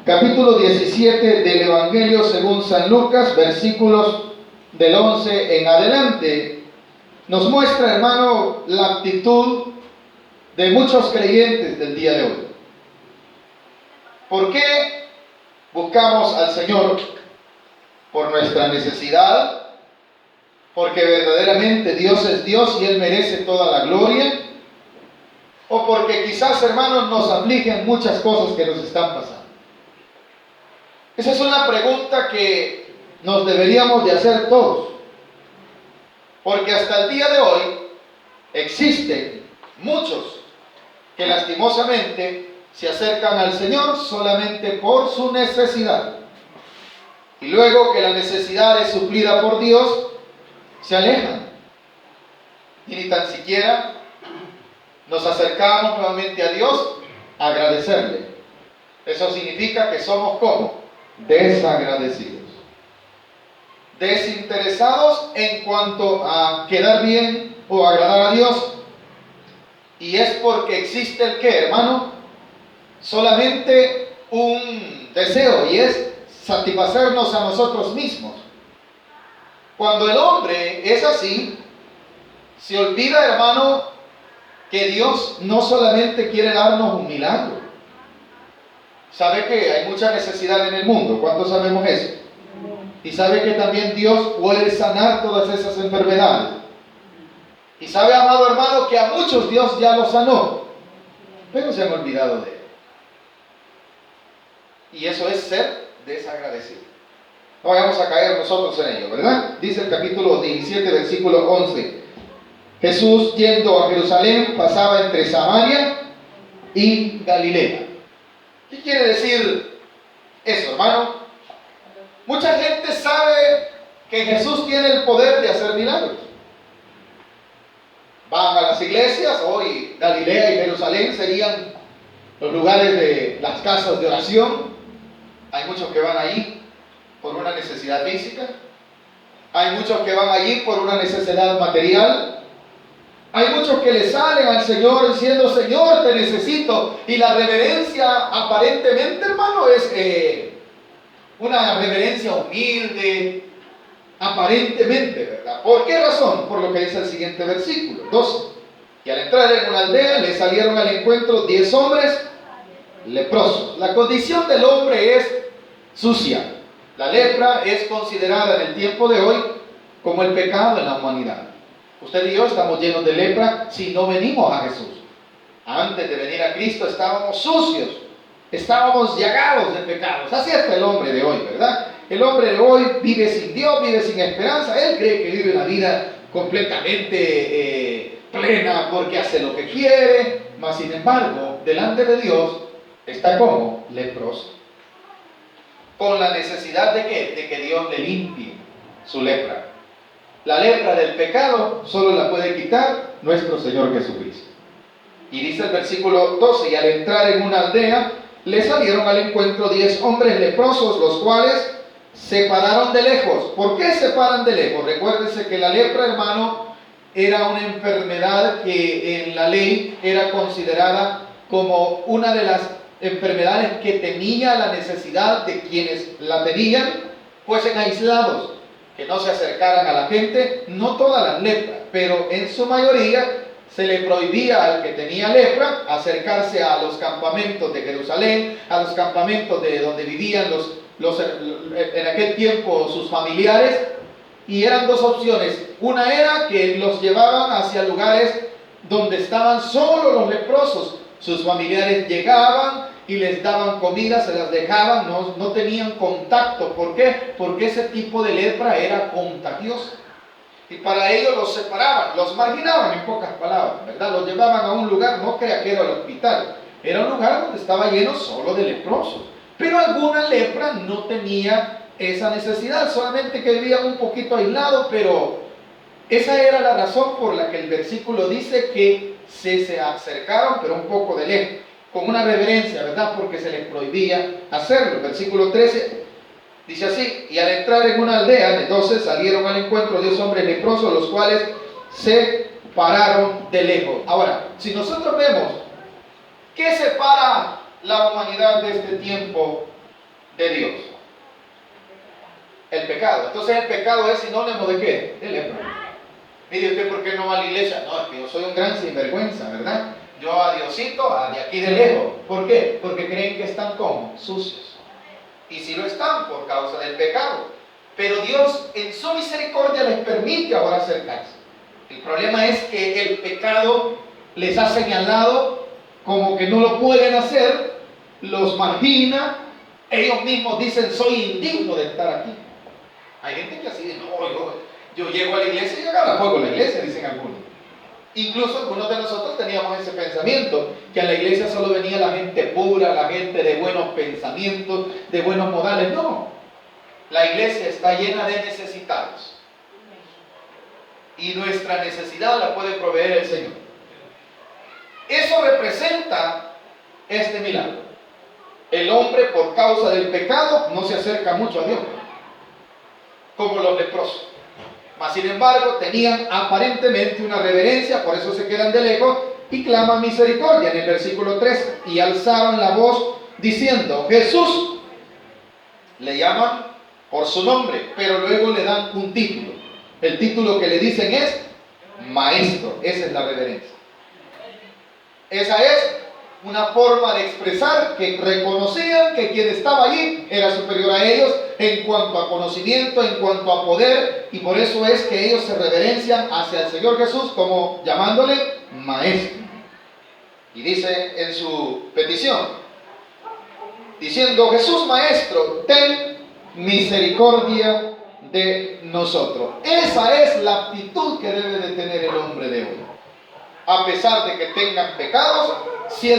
capítulo 17 del Evangelio según San Lucas, versículos del 11 en adelante, nos muestra, hermano, la actitud de muchos creyentes del día de hoy. ¿Por qué buscamos al Señor? ¿Por nuestra necesidad? ¿Porque verdaderamente Dios es Dios y Él merece toda la gloria? ¿O porque quizás, hermanos, nos afligen muchas cosas que nos están pasando? Esa es una pregunta que nos deberíamos de hacer todos. Porque hasta el día de hoy existen muchos que lastimosamente se acercan al Señor solamente por su necesidad. Y luego que la necesidad es suplida por Dios, se alejan. Y ni tan siquiera nos acercamos nuevamente a Dios a agradecerle. Eso significa que somos ¿cómo? Desagradecidos. Desinteresados en cuanto a quedar bien o agradar a Dios. Y es porque existe el ¿qué, hermano? Solamente un deseo, y es satisfacernos a nosotros mismos. Cuando el hombre es así, se olvida, hermano, que Dios no solamente quiere darnos un milagro. Sabe que hay mucha necesidad en el mundo. ¿Cuántos sabemos eso? Y sabe que también Dios puede sanar todas esas enfermedades. Y sabe, amado hermano, que a muchos Dios ya los sanó, pero se han olvidado de Él. Y eso es ser desagradecido. No vayamos a caer nosotros en ello, ¿verdad? Dice el capítulo 17, versículo 11. Jesús, yendo a Jerusalén, pasaba entre Samaria y Galilea. ¿Qué quiere decir eso, hermano? Mucha gente sabe que Jesús tiene el poder de hacer milagros. Van a las iglesias. Hoy Galilea y Jerusalén serían los lugares de las casas de oración. Hay muchos que van allí por una necesidad física. Hay muchos que van allí por una necesidad material. Hay muchos que le salen al Señor diciendo: Señor, te necesito. Y la reverencia aparentemente, hermano, es una reverencia humilde, aparentemente, ¿verdad? ¿Por qué razón? Por lo que dice el siguiente versículo, 12. Y al entrar en una aldea, le salieron al encuentro 10 hombres leprosos. La condición del hombre es sucia. La lepra es considerada en el tiempo de hoy como el pecado en la humanidad. Usted y yo estamos llenos de lepra si no venimos a Jesús. Antes de venir a Cristo estábamos sucios, estábamos llagados de pecados. Así está el hombre de hoy, ¿verdad? El hombre de hoy vive sin Dios, vive sin esperanza. Él cree que vive una vida completamente plena porque hace lo que quiere, mas sin embargo, delante de Dios está como leproso, con la necesidad de ¿qué? De que Dios le limpie su lepra. La lepra del pecado solo la puede quitar nuestro Señor Jesucristo. Y dice el versículo 12: y al entrar en una aldea, le salieron al encuentro 10 hombres leprosos, los cuales se pararon de lejos. ¿Por qué se paran de lejos? Recuérdense que la lepra, hermano, era una enfermedad que en la ley era considerada como una de las enfermedades que tenía la necesidad de quienes la tenían fuesen aislados, que no se acercaran a la gente. No todas las lepras, pero en su mayoría se le prohibía al que tenía lepra acercarse a los campamentos de Jerusalén, a los campamentos de donde vivían en aquel tiempo sus familiares. Y eran dos opciones. Una era que los llevaban hacia lugares donde estaban solo los leprosos. Sus familiares llegaban y les daban comida, se las dejaban, no tenían contacto. ¿Por qué? Porque ese tipo de lepra era contagiosa. Y para ello los separaban, los marginaban, en pocas palabras, ¿verdad? Los llevaban a un lugar, no crea que era el hospital, era un lugar donde estaba lleno solo de leprosos. Pero alguna lepra no tenía esa necesidad, solamente que vivían un poquito aislados, pero esa era la razón por la que el versículo dice que se acercaron, pero un poco de lejos, con una reverencia, ¿verdad? Porque se les prohibía hacerlo. Versículo 13 dice así: y al entrar en una aldea, entonces salieron al encuentro 10 hombres leprosos, los cuales se pararon de lejos. Ahora, si nosotros vemos qué separa la humanidad de este tiempo de Dios. El pecado. Entonces el pecado es sinónimo ¿de qué? De lepra. Mire usted, ¿por qué no va a la iglesia? No, es que yo soy un gran sinvergüenza, ¿verdad? Yo a Diosito, de aquí de lejos. ¿Por qué? Porque creen que están como sucios. Y si lo están por causa del pecado. Pero Dios en su misericordia les permite ahora acercarse. El problema es que el pecado les ha señalado como que no lo pueden hacer, los margina, ellos mismos dicen soy indigno de estar aquí. Hay gente que así dice, no, yo llego a la iglesia y agarra fuego la iglesia, dicen algunos. Incluso algunos de nosotros teníamos ese pensamiento, que a la iglesia solo venía la gente pura, la gente de buenos pensamientos, de buenos modales. No, la iglesia está llena de necesitados. Y nuestra necesidad la puede proveer el Señor. Eso representa este milagro. El hombre por causa del pecado no se acerca mucho a Dios, como los leprosos. Mas sin embargo tenían aparentemente una reverencia, por eso se quedan de lejos y claman misericordia. En el versículo 3, y alzaron la voz diciendo, Jesús. Le llaman por su nombre, pero luego le dan un título. El título que le dicen es Maestro. Esa es la reverencia. Esa es una forma de expresar que reconocían que quien estaba allí era superior a ellos en cuanto a conocimiento, en cuanto a poder, y por eso es que ellos se reverencian hacia el Señor Jesús como llamándole Maestro. Y dice en su petición, diciendo, Jesús Maestro, ten misericordia de nosotros. Esa es la actitud que debe de tener el hombre de hoy. A pesar de que tengan pecados, si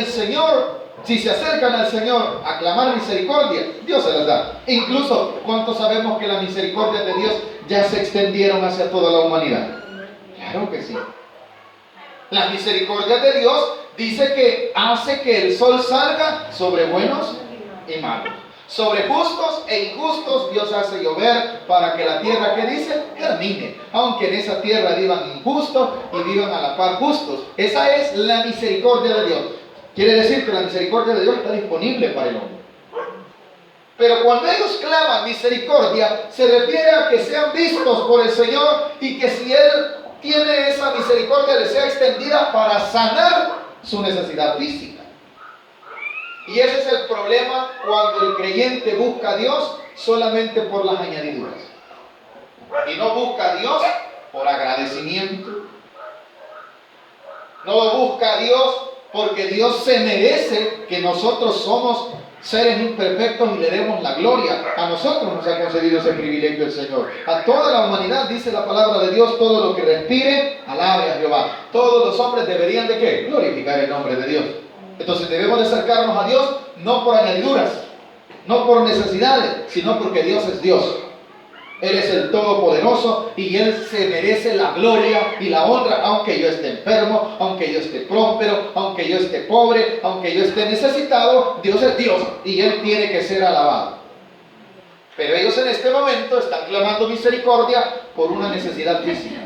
se acercan al Señor a clamar misericordia, Dios se las da. Incluso, ¿cuántos sabemos que las misericordias de Dios ya se extendieron hacia toda la humanidad? Claro que sí. Las misericordias de Dios dice que hace que el sol salga sobre buenos y malos. Sobre justos e injustos Dios hace llover para que la tierra, que dice, germine, aunque en esa tierra vivan injustos y vivan a la par justos. Esa es la misericordia de Dios. Quiere decir que la misericordia de Dios está disponible para el hombre. Pero cuando ellos claman misericordia, se refiere a que sean vistos por el Señor y que si Él tiene esa misericordia, le sea extendida para sanar su necesidad física. Y ese es el problema cuando el creyente busca a Dios solamente por las añadiduras. Y no busca a Dios por agradecimiento. No lo busca a Dios porque Dios se merece que nosotros somos seres imperfectos y le demos la gloria. A nosotros nos ha concedido ese privilegio el Señor. A toda la humanidad, dice la palabra de Dios, todo lo que respire, alabe a Jehová. Todos los hombres deberían ¿de qué? Glorificar el nombre de Dios. Entonces debemos de acercarnos a Dios no por añadiduras, no por necesidades, sino porque Dios es Dios. Él es el Todopoderoso y Él se merece la gloria y la honra, aunque yo esté enfermo, aunque yo esté próspero, aunque yo esté pobre, aunque yo esté necesitado. Dios es Dios y Él tiene que ser alabado. Pero ellos en este momento están clamando misericordia por una necesidad física.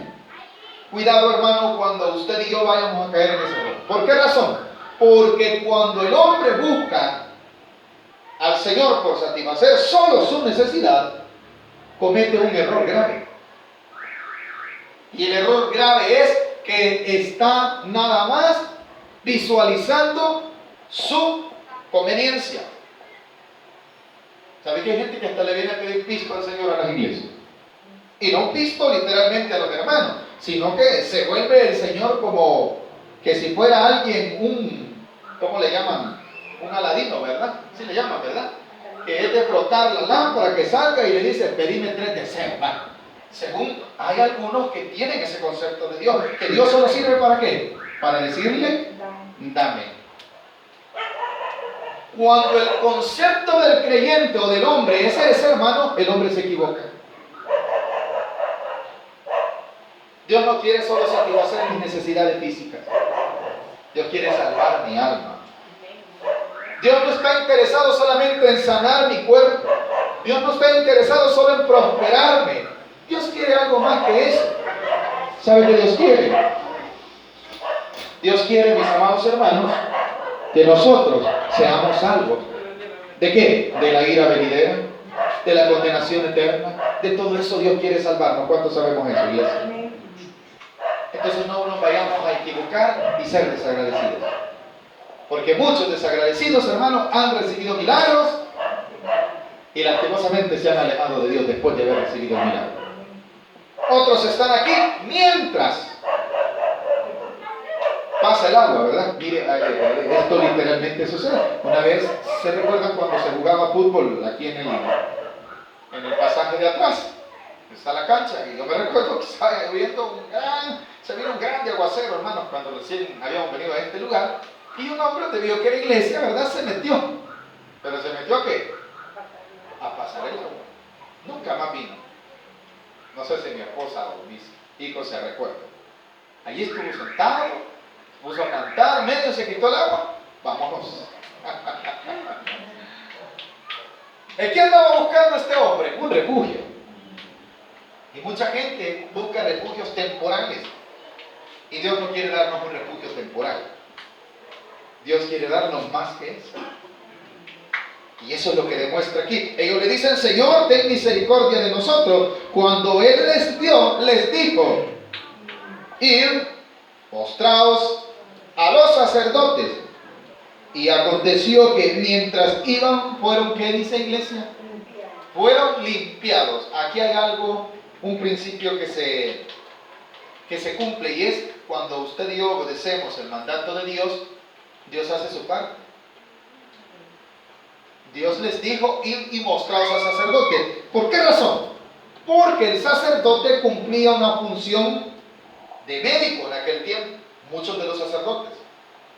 Cuidado, hermano, cuando usted y yo vayamos a caer en ese error. ¿Por qué razón? Porque cuando el hombre busca al Señor por satisfacer solo su necesidad, comete un error grave. Y el error grave es que está nada más visualizando su conveniencia. ¿Sabe que hay gente que hasta le viene a pedir pisto al Señor a las iglesias? Y no un pisto literalmente a los hermanos, sino que se vuelve el Señor como que si fuera alguien, ¿cómo le llaman? Un aladino, ¿verdad? Sí le llaman, ¿verdad? Que es de frotar la lámpara, que salga y le dice, pedime 3 deseos. Según hay algunos que tienen ese concepto de Dios, que Dios solo sirve ¿para qué? Para decirle, dame. Cuando el concepto del creyente o del hombre es ese, hermano, el hombre se equivoca. Dios no quiere solo satisfacer mis necesidades físicas. Dios quiere salvar mi alma. Dios no está interesado solamente en sanar mi cuerpo. Dios no está interesado solo en prosperarme. Dios quiere algo más que eso. ¿Sabe qué Dios quiere? Dios quiere, mis amados hermanos, que nosotros seamos salvos. ¿De qué? De la ira venidera, de la condenación eterna. De todo eso Dios quiere salvarnos. ¿Cuántos sabemos eso, iglesia? Entonces no nos vayamos a equivocar y ser desagradecidos. Porque muchos desagradecidos, hermanos, han recibido milagros y lastimosamente se han alejado de Dios después de haber recibido el milagro. Otros están aquí mientras pasa el agua, ¿verdad? Mire, esto literalmente sucede. Una vez, ¿se recuerdan cuando se jugaba fútbol aquí en el pasaje de atrás? Está la cancha, y yo me recuerdo que estaba lloviendo se vino un grande aguacero, hermanos, cuando recién habíamos venido a este lugar, y un hombre debido que era iglesia, ¿verdad? Se metió. ¿Pero se metió a qué? A pasar el agua. Nunca más vino. No sé si mi esposa o mis hijos se recuerdan. Allí estuvo sentado, puso a cantar, medio se quitó el agua, vámonos. ¿Qué andaba buscando este hombre? Un refugio. Y mucha gente busca refugios temporales. Y Dios no quiere darnos un refugio temporal. Dios quiere darnos más que eso. Y eso es lo que demuestra aquí. Ellos le dicen, Señor, ten misericordia de nosotros. Cuando Él les dio, les dijo, id, mostraos a los sacerdotes. Y aconteció que mientras iban, fueron, ¿qué dice iglesia? Fueron limpiados. Aquí hay algo, un principio que se cumple, y es cuando usted y yo obedecemos el mandato de Dios, Dios hace su parte. Dios les dijo, id y mostraos al sacerdote. ¿Por qué razón? Porque el sacerdote cumplía una función de médico en aquel tiempo, muchos de los sacerdotes.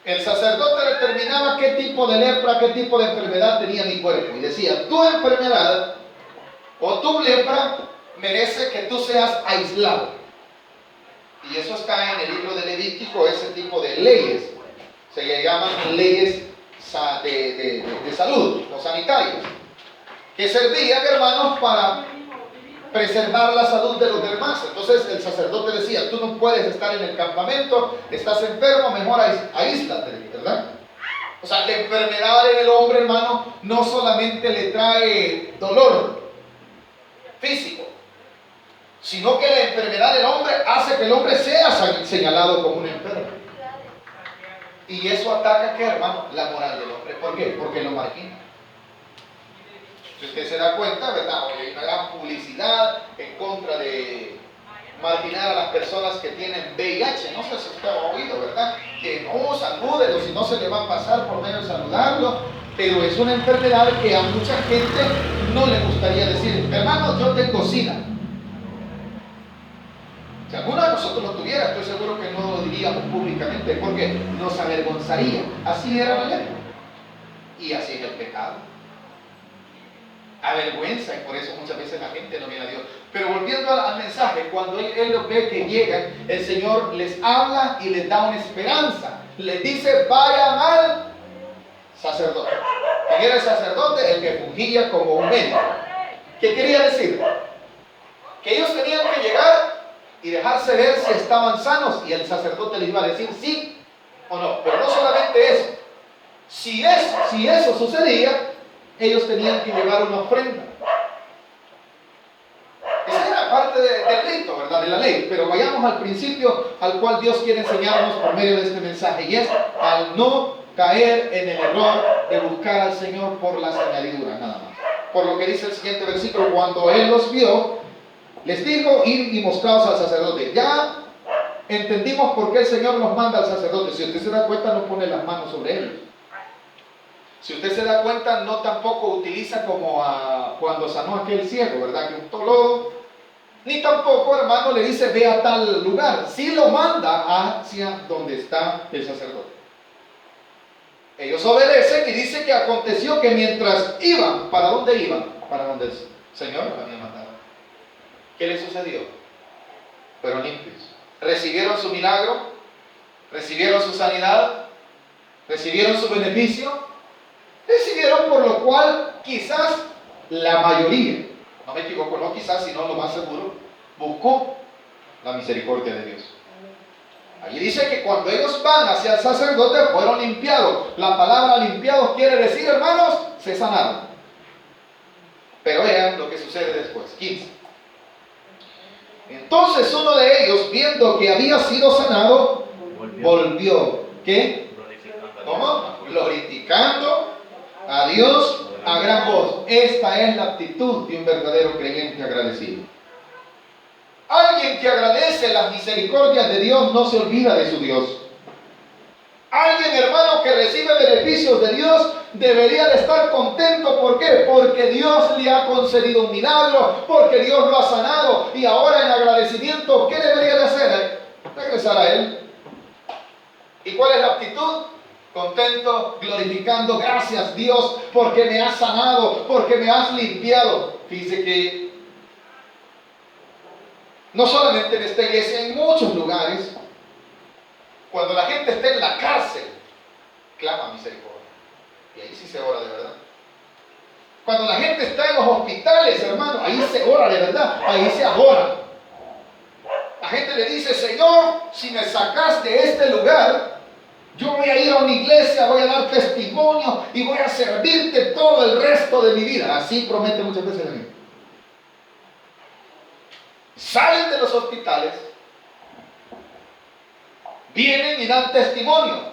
El sacerdote determinaba qué tipo de lepra, qué tipo de enfermedad tenía mi cuerpo. Y decía, tu enfermedad o tu lepra merece que tú seas aislado. Y eso está en el libro de Levítico, ese tipo de leyes. Se le llaman leyes de salud o sanitarias, que servían, hermanos, para preservar la salud de los demás. Entonces el sacerdote decía, tú no puedes estar en el campamento, estás enfermo, mejor aíslate, ¿verdad? O sea, la enfermedad en el hombre, hermano, no solamente le trae dolor físico, sino que la enfermedad del hombre hace que el hombre sea señalado como un enfermo. Y eso ataca, ¿qué, hermano? La moral del hombre. ¿Por qué? Porque lo margina. Si usted se da cuenta, ¿verdad? Hoy hay una gran publicidad en contra de marginar a las personas que tienen VIH. No sé si usted ha oído, ¿verdad? Que no, salúdelo, si no se le va a pasar por medio de saludarlo. Pero es una enfermedad que a mucha gente no le gustaría decir, hermano, yo tengo SIDA. Si alguno de nosotros lo tuviera, estoy seguro que no lo diríamos públicamente porque nos avergonzaría. Así era la ley. Y así es el pecado. Avergüenza, y por eso muchas veces la gente no viene a Dios. Pero volviendo al mensaje, cuando él los ve que llegan, el Señor les habla y les da una esperanza. Les dice, vayan al sacerdote. ¿Quién era el sacerdote? El que fungía como un médico. ¿Qué quería decir? Que ellos tenían que llegar y dejarse ver si estaban sanos, y el sacerdote les iba a decir sí o no. Pero no solamente eso. Si eso sucedía, ellos tenían que llevar una ofrenda. Esa era parte del rito, ¿verdad? De la ley. Pero vayamos al principio al cual Dios quiere enseñarnos por medio de este mensaje, y es al no caer en el error de buscar al Señor por las añadiduras, nada más. Por lo que dice el siguiente versículo, cuando Él los vio, les dijo, id y mostraos al sacerdote. Ya entendimos por qué el Señor nos manda al sacerdote. Si usted se da cuenta, no pone las manos sobre ellos. Si usted se da cuenta, no tampoco utiliza como cuando sanó a aquel ciego, ¿verdad? Que untó lodo. Ni tampoco, hermano, le dice, ve a tal lugar. Sí lo manda hacia donde está el sacerdote. Ellos obedecen y dice que aconteció que mientras iban, ¿para dónde iban? Para donde el Señor los había mandado. ¿Qué les sucedió? Fueron limpios. Recibieron su milagro, recibieron su sanidad, recibieron su beneficio, recibieron, por lo cual quizás la mayoría, no me equivoco, no quizás, sino lo más seguro, buscó la misericordia de Dios. Allí dice que cuando ellos van hacia el sacerdote fueron limpiados. La palabra limpiados quiere decir, hermanos, se sanaron. Pero vean lo que sucede después. 15. Entonces uno de ellos, viendo que había sido sanado, volvió. ¿Qué? ¿Cómo? Glorificando a Dios a gran voz. Esta es la actitud de un verdadero creyente agradecido. Alguien que agradece las misericordias de Dios no se olvida de su Dios. Alguien, hermano, que recibe beneficios de Dios debería de estar contento. ¿Por qué? Porque Dios le ha concedido un milagro, porque Dios lo ha sanado. Y ahora en agradecimiento, ¿qué debería de hacer? Regresar a Él. ¿Y cuál es la actitud? Contento, glorificando, gracias Dios, porque me has sanado, porque me has limpiado. Fíjese que no solamente en esta iglesia, en muchos lugares, cuando la gente está en la cárcel, clama misericordia. Y ahí sí se ora de verdad. Cuando la gente está en los hospitales, hermano, ahí se ora de verdad, ahí se adora. La gente le dice, Señor, si me sacas de este lugar, yo voy a ir a una iglesia, voy a dar testimonio y voy a servirte todo el resto de mi vida. Así promete muchas veces la gente. Salen de los hospitales, vienen y dan testimonio,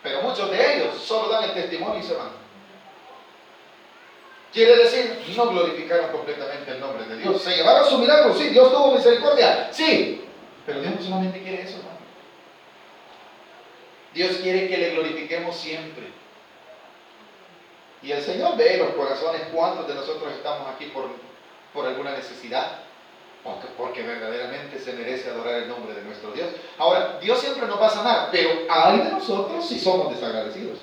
pero muchos de ellos solo dan el testimonio y se van. Quiere decir, no glorificaron completamente el nombre de Dios. Se llevaron su milagro, sí, Dios tuvo misericordia, sí, pero Dios no solamente quiere eso, hermano. Dios quiere que le glorifiquemos siempre. Y el Señor ve los corazones. ¿Cuántos de nosotros estamos aquí por alguna necesidad? Porque verdaderamente se merece adorar el nombre de nuestro Dios. Ahora, Dios siempre nos va a sanar, pero hay de nosotros si somos desagradecidos.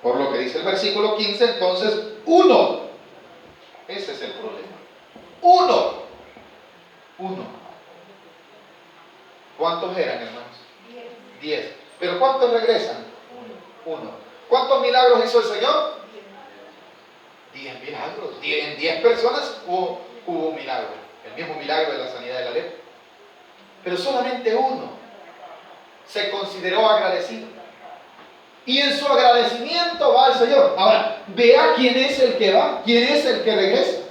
Por lo que dice el versículo 15, entonces, uno. Ese es el problema. Uno. ¿Cuántos eran, hermanos? 10. ¿Pero cuántos regresan? Uno. ¿Cuántos milagros hizo el Señor? 10 milagros. En 10 personas hubo un milagro. El mismo milagro de la sanidad de la lepra. Pero solamente uno se consideró agradecido. Y en su agradecimiento va al Señor. Ahora, vea quién es el que va, quién es el que regresa.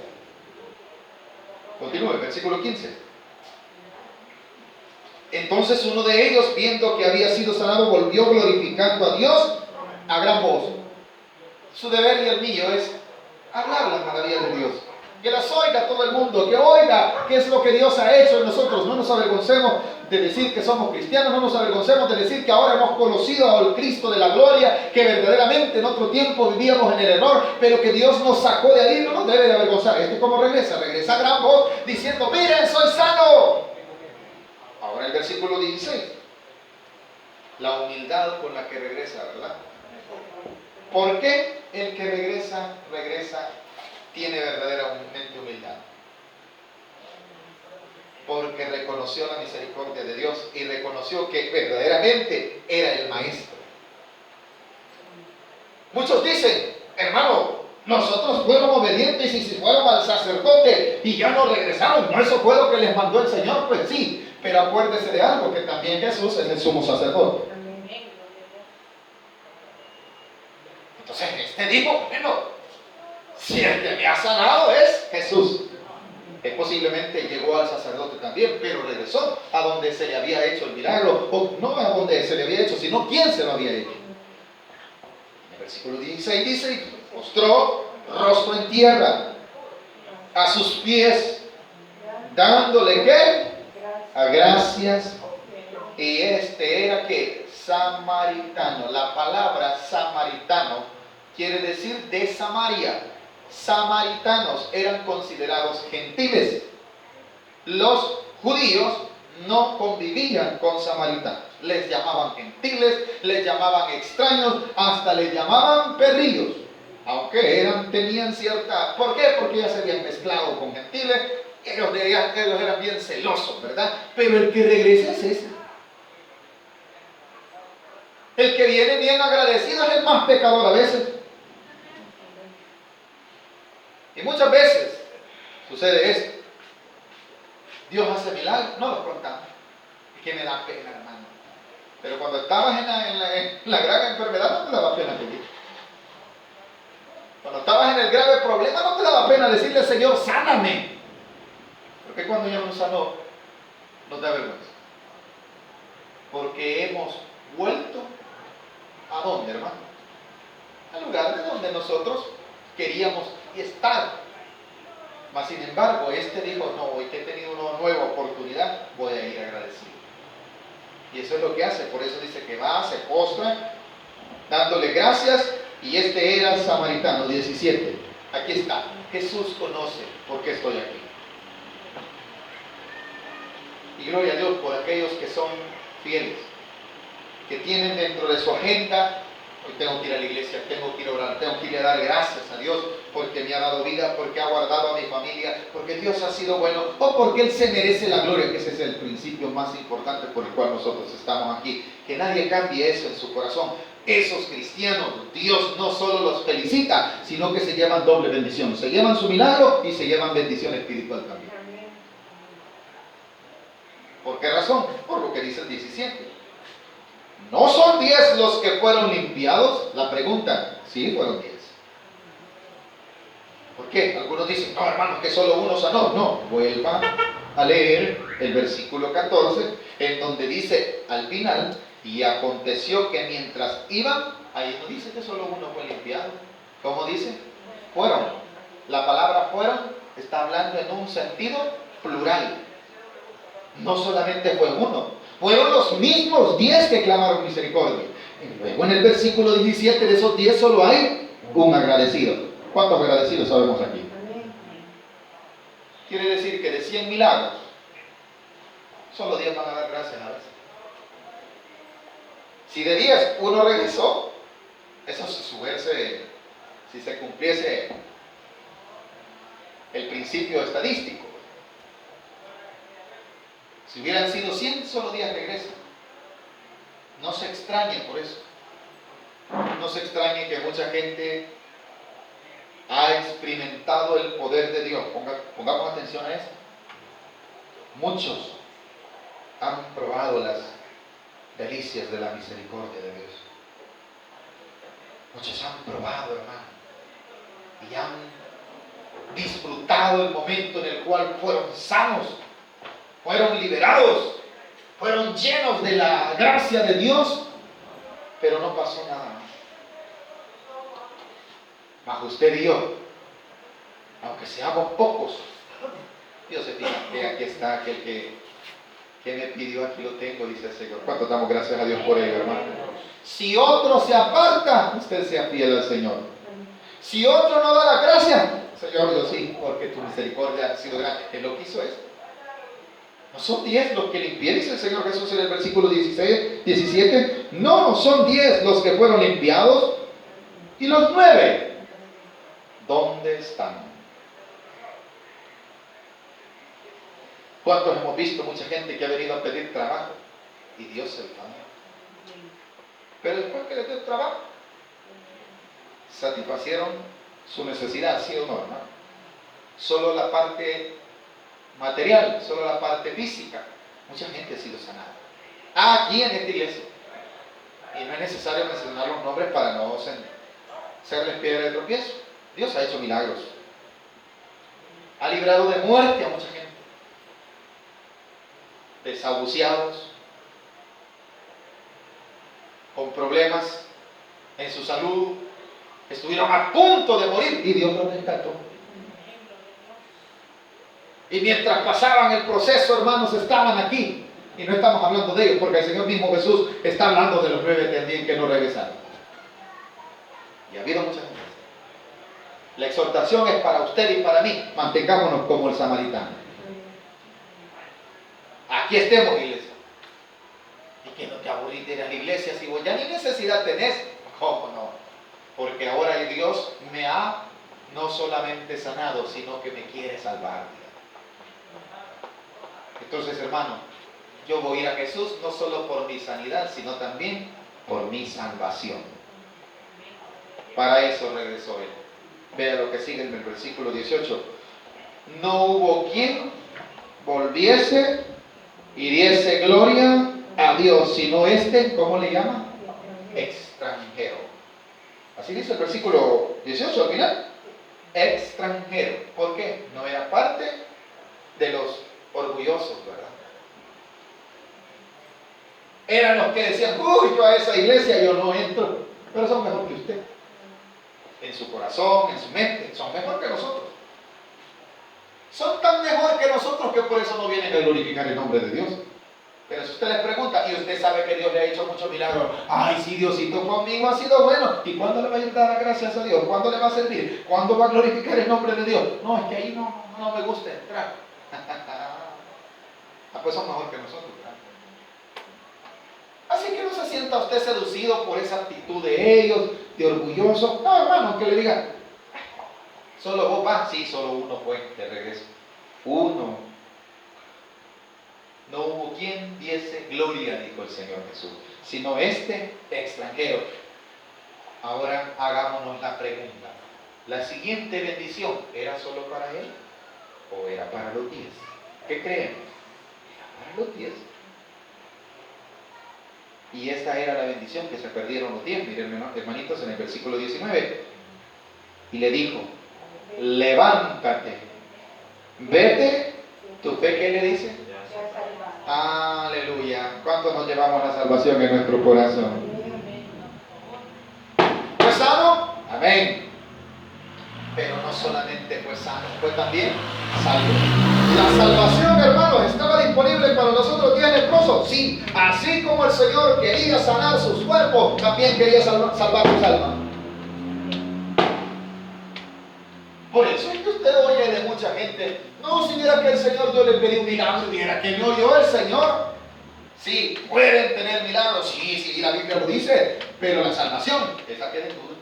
Continúe, versículo 15. Entonces uno de ellos, viendo que había sido sanado, volvió glorificando a Dios a gran voz. Su deber y el mío es hablar las maravillas de Dios. Que las oiga todo el mundo, que oiga qué es lo que Dios ha hecho en nosotros. No nos avergoncemos de decir que somos cristianos, no nos avergoncemos de decir que ahora hemos conocido al Cristo de la gloria, que verdaderamente en otro tiempo vivíamos en el error, pero que Dios nos sacó de ahí. No nos debe de avergonzar. ¿Cómo regresa? Regresa a gran voz diciendo, miren, soy sano. Ahora el versículo 16. La humildad con la que regresa, ¿verdad? ¿Por qué el que regresa, tiene verdaderamente humildad? Porque reconoció la misericordia de Dios y reconoció que verdaderamente era el maestro. Muchos dicen, hermano, nosotros fueron obedientes y si fueron al sacerdote y ya no regresaron, ¿no eso fue lo que les mandó el Señor? Pues sí, pero acuérdese de algo, que también Jesús es el sumo sacerdote. Entonces dijo, bueno, si el que me ha sanado es Jesús. Posiblemente llegó al sacerdote también, pero regresó a donde se le había hecho el milagro, o no a donde se le había hecho, sino quién se lo había hecho. El versículo 16 dice, postró rostro en tierra, a sus pies, dándole ¿qué? A gracias. Y era ¿qué? Samaritano. La palabra samaritano quiere decir de Samaria. Samaritanos eran considerados gentiles. Los judíos no convivían con samaritanos. Les llamaban gentiles, les llamaban extraños, hasta les llamaban perrillos. Aunque tenían cierta... ¿Por qué? Porque ya se habían mezclado con gentiles. Ellos eran bien celosos, ¿verdad? Pero el que regresa es ese. El que viene bien agradecido es el más pecador a veces. Y muchas veces sucede esto. Dios hace milagros, no los contamos. Es que me da pena, hermano. Pero cuando estabas en la gran enfermedad, no te daba pena pedir. el grave problema, no te daba pena decirle, Señor, sáname. Porque cuando ya nos sanó, nos da vergüenza. Porque hemos vuelto, ¿a dónde, hermano? Al lugar de donde nosotros queríamos estar. Mas sin embargo, este dijo, no, hoy que he tenido una nueva oportunidad, voy a ir agradecido. Y eso es lo que hace, por eso dice que va, se postra, dándole gracias, y este era samaritano, 17. Aquí está, Jesús conoce por qué estoy aquí. Y gloria a Dios por aquellos que son fieles, que tienen dentro de su agenda, hoy tengo que ir a la iglesia, tengo que ir a orar, tengo que ir a dar gracias a Dios porque me ha dado vida, porque ha guardado a mi familia, porque Dios ha sido bueno, o porque Él se merece la gloria, que ese es el principio más importante por el cual nosotros estamos aquí. Que nadie cambie eso en su corazón. Esos cristianos, Dios no solo los felicita, sino que se llevan doble bendición. Se llevan su milagro y se llevan bendición espiritual también. ¿Por qué razón? Por lo que dice el 17. ¿No son 10 los que fueron limpiados? La pregunta, sí, fueron 10. ¿Por qué? Algunos dicen, no, hermanos, que solo uno sanó. No, vuelva a leer el versículo 14, en donde dice al final, y aconteció que mientras iban, ahí no dice que solo uno fue limpiado. ¿Cómo dice? Fueron. La palabra fueron está hablando en un sentido plural. No solamente fue uno, fueron los mismos 10 que clamaron misericordia. Y luego en el versículo 17 de esos 10 solo hay un agradecido. ¿Cuántos agradecidos sabemos aquí? Quiere decir que de 100 milagros, solo 10 van a dar gracias a veces. Si de 10 uno regresó, eso si se cumpliese el principio estadístico. Si hubieran sido 100, solo 10 regresan. No se extrañen por eso. No se extrañen que mucha gente ha experimentado el poder de Dios. Pongamos atención a esto. Muchos han probado las delicias de la misericordia de Dios. Muchos han probado, hermano, y han disfrutado el momento en el cual fueron sanos, fueron liberados, fueron llenos de la gracia de Dios, pero no pasó nada más. Bajo usted y yo, aunque seamos pocos, Dios se fija que aquí está aquel que me pidió, aquí lo tengo, dice el Señor. ¿Cuánto damos gracias a Dios por ello, hermano? Si otro se aparta, usted sea fiel al Señor. Si otro no da la gracia, Señor, yo sí, porque tu misericordia ha sido grande. Él lo quiso eso. No son 10 los que limpié, dice el Señor Jesús en el versículo 17. No son 10 los que fueron limpiados. ¿Y los 9? ¿Dónde están? ¿Cuántos hemos visto mucha gente que ha venido a pedir trabajo y Dios se lo da? Pero después que les dio trabajo, satisfacieron su necesidad, ¿sí o no, hermano? Solo la parte material, solo la parte física. Mucha gente ha sido sanada. Aquí en esta iglesia. Y no es necesario mencionar los nombres para no serles piedra de tropiezo. Dios ha hecho milagros. Ha librado de muerte a mucha gente. Desahuciados, con problemas en su salud, estuvieron a punto de morir y Dios los rescató. Y mientras pasaban el proceso, hermanos, estaban aquí. Y no estamos hablando de ellos, porque el Señor mismo Jesús está hablando de los 9 también que no regresaron. Y ha habido muchas cosas. La exhortación es para usted y para mí. Mantengámonos como el samaritano. Aquí estemos, iglesia. Y que no te aburrís de ir a la iglesia si vos ya ni necesidad tenés. ¿Cómo no? Porque ahora Dios me ha no solamente sanado, sino que me quiere salvar. Entonces, hermano, yo voy a ir a Jesús no solo por mi sanidad, sino también por mi salvación. Para eso regresó Él. Vea lo que sigue en el versículo 18. No hubo quien volviese y diese gloria a Dios, sino este, ¿cómo le llama? Extranjero. Así dice el versículo 18 al final. extranjero. ¿Por qué? No era parte de los orgullosos, ¿verdad? Eran los que decían, uy, yo a esa iglesia yo no entro, pero son mejor que usted. En su corazón, en su mente, son mejor que nosotros. Son tan mejor que nosotros que por eso no vienen a glorificar el nombre de Dios. Pero si usted les pregunta, y usted sabe que Dios le ha hecho muchos milagros, ay, sí, Diosito conmigo ha sido bueno, ¿y cuándo le va a dar gracias a Dios? ¿Cuándo le va a servir? ¿Cuándo va a glorificar el nombre de Dios? No, es que ahí no me gusta entrar. Pues son mejor que nosotros, ¿verdad? Así que no se sienta usted seducido por esa actitud de ellos, de orgulloso. No, hermano, que le diga, ¿solo vos vas? Sí, solo uno fue de regreso. Uno. No hubo quien diese gloria, dijo el Señor Jesús, sino este extranjero. Ahora hagámonos la pregunta. ¿La siguiente bendición era solo para él o era para los 10? ¿Qué creen? Era para los 10. Y esta era la bendición que se perdieron los 10. Miren, hermanitos, en el versículo 19. Y le dijo, levántate, vete. ¿Tu fe qué le dice? Aleluya. ¿Cuánto nos llevamos la salvación en nuestro corazón? ¿Fue sano? Amén. Pero no solamente fue sano, fue también salvo. La salvación, hermanos, estaba disponible para los otros 10 leprosos. Sí, así como el Señor quería sanar sus cuerpos, también quería salvar sus almas. Por eso es que usted oye de mucha gente, no, si viera que el Señor, yo le pedí un milagro, si viera que me oyó el Señor. Sí, pueden tener milagros, sí, la Biblia lo dice, pero la salvación, esa queda en duda.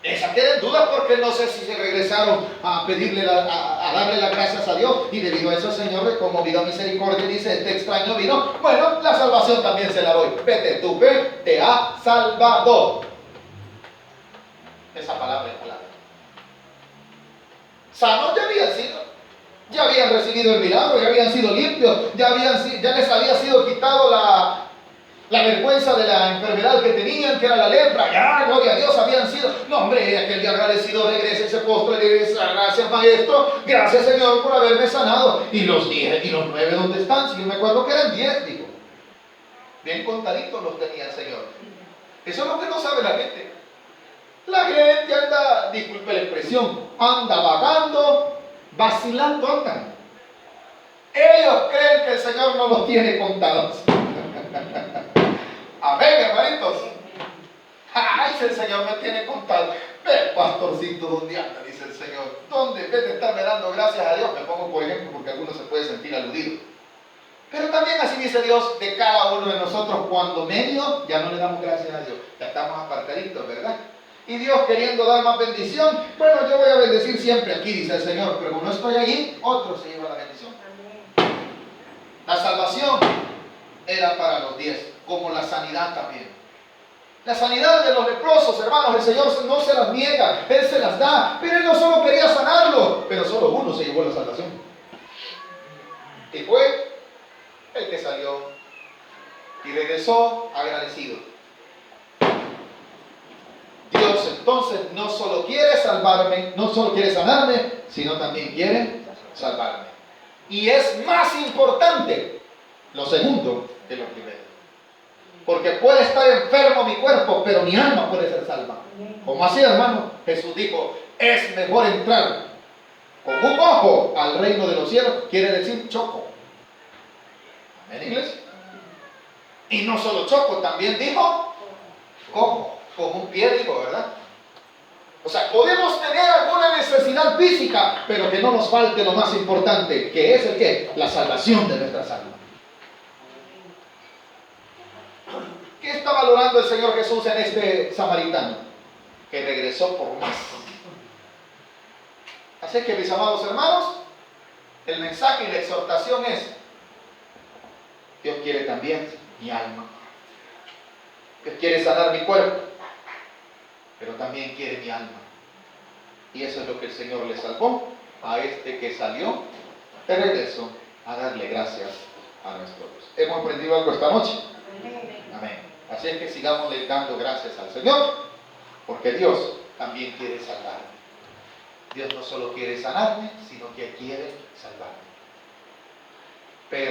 Esa queda en duda porque no sé si se regresaron a pedirle, a darle las gracias a Dios, y debido a eso el Señor, como vino misericordia, dice, este extraño vino, bueno, la salvación también se la doy. Vete, tu fe te ha salvado. Esa palabra es palabra. Sanos ya habían sido, ya habían recibido el milagro, ya habían sido limpios, ya les había sido quitado la vergüenza de la enfermedad que tenían, que era la lepra. Ya, gloria a Dios, habían sido. No, hombre, aquel día agradecido regresa y se postra y dice, gracias maestro, gracias Señor por haberme sanado. Y los 10 y los 9, ¿dónde están? Si yo me acuerdo que eran 10, digo. Bien contaditos los tenía el Señor. Eso es lo que no sabe la gente. La gente anda, disculpe la expresión, anda vagando, vacilando andan. Ellos creen que el Señor no los tiene contados. Amén, hermanitos. Ay, si el Señor me tiene contado. Ve, pastorcito, ¿dónde anda? Dice el Señor. ¿Dónde? En vez de estarme dando gracias a Dios, me pongo por ejemplo porque alguno se puede sentir aludido. Pero también así dice Dios de cada uno de nosotros, cuando medio ya no le damos gracias a Dios. Ya estamos apartaditos, ¿verdad? Y Dios queriendo dar más bendición, bueno, yo voy a bendecir siempre aquí, dice el Señor, pero como no estoy allí, otro se lleva la bendición. La salvación era para los 10, como la sanidad también. La sanidad de los leprosos, hermanos, el Señor no se las niega, Él se las da, pero Él no solo quería sanarlo, pero solo uno se llevó la salvación. Y fue el que salió y regresó agradecido. Dios entonces no solo quiere salvarme, no solo quiere sanarme, sino también quiere salvarme. Y es más importante lo segundo que lo primero. Porque puede estar enfermo mi cuerpo, pero mi alma puede ser salva. ¿Cómo así, hermano? Jesús dijo, es mejor entrar con un ojo al reino de los cielos, quiere decir choco. ¿Amén, iglesia? Y no solo choco, también dijo cojo. Con un pie, digo, ¿verdad? O sea, podemos tener alguna necesidad física, pero que no nos falte lo más importante, que es el ¿qué? La salvación de nuestras almas. ¿Qué está valorando el Señor Jesús en este samaritano? Que regresó por más. Así que, mis amados hermanos, el mensaje y la exhortación es, Dios quiere también mi alma. Dios quiere sanar mi cuerpo, pero también quiere mi alma. Y eso es lo que el Señor le salvó a este que salió de regreso a darle gracias a nuestro Dios. ¿Hemos aprendido algo esta noche? Amén. Así es que sigamos dando gracias al Señor, porque Dios también quiere salvarme. Dios no solo quiere sanarme, sino que quiere salvarme.